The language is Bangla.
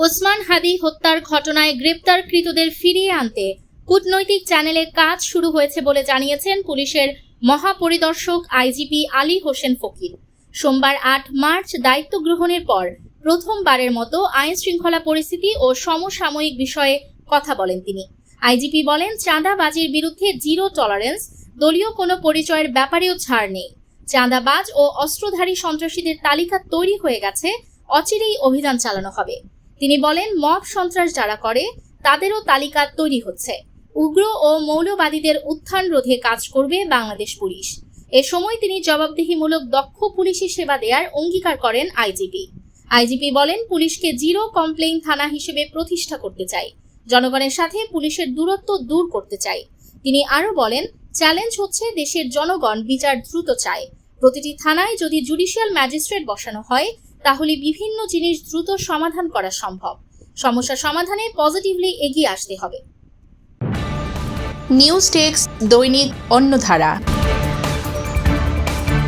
ওসমান হাদি হত্যার ঘটনায় গ্রেপ্তারকৃতদের ফিরিয়ে আনতে কূটনৈতিক চ্যানেলে কাজ শুরু হয়েছে বলে জানিয়েছেন পুলিশের মহাপরিদর্শক আইজিপি আলী হোসেন ফকির। সোমবার ৮ মার্চ দায়িত্ব গ্রহণের পর প্রথমবারের মতো আইন শৃঙ্খলা পরিস্থিতি ও সমসাময়িক বিষয়ে কথা বলেন তিনি। আইজিপি বলেন, চাঁদাবাজির বিরুদ্ধে জিরো টলারেন্স, দলীয় কোনো পরিচয়ের ব্যাপারেও ছাড় নেই। চাঁদাবাজ ও অস্ত্রধারী সন্ত্রাসীদের তালিকা তৈরি হয়ে গেছে, অচিরেই অভিযান চালানো হবে। তিনি বলেন, মব সন্ত্রাস যারা করে তাদেরও তালিকা তৈরি হচ্ছে। উগ্র ও মৌলবাদীদের উত্থান রোধে কাজ করবে বাংলাদেশ পুলিশ। এ সময় তিনি জবাবদিহিমূলক দক্ষ পুলিশি সেবা দেওয়ার অঙ্গীকার করেন আইজিপি। আইজিপি বলেন, পুলিশকে জিরো কমপ্লেইন থানা হিসেবে প্রতিষ্ঠা করতে চাই, জনগণের সাথে পুলিশের দূরত্ব দূর করতে চাই। তিনি আরো বলেন, চ্যালেঞ্জ হচ্ছে দেশের জনগণ বিচার দ্রুত চায়। প্রতিটি থানায় যদি জুডিশিয়াল ম্যাজিস্ট্রেট বসানো হয় তাহলে বিভিন্ন জিনিস দ্রুত সমাধান করা সম্ভব। সমস্যা সমাধানে পজিটিভলি এগিয়ে আসতে হবে। নিউজ টেক্স দৈনিক অন্যধারা।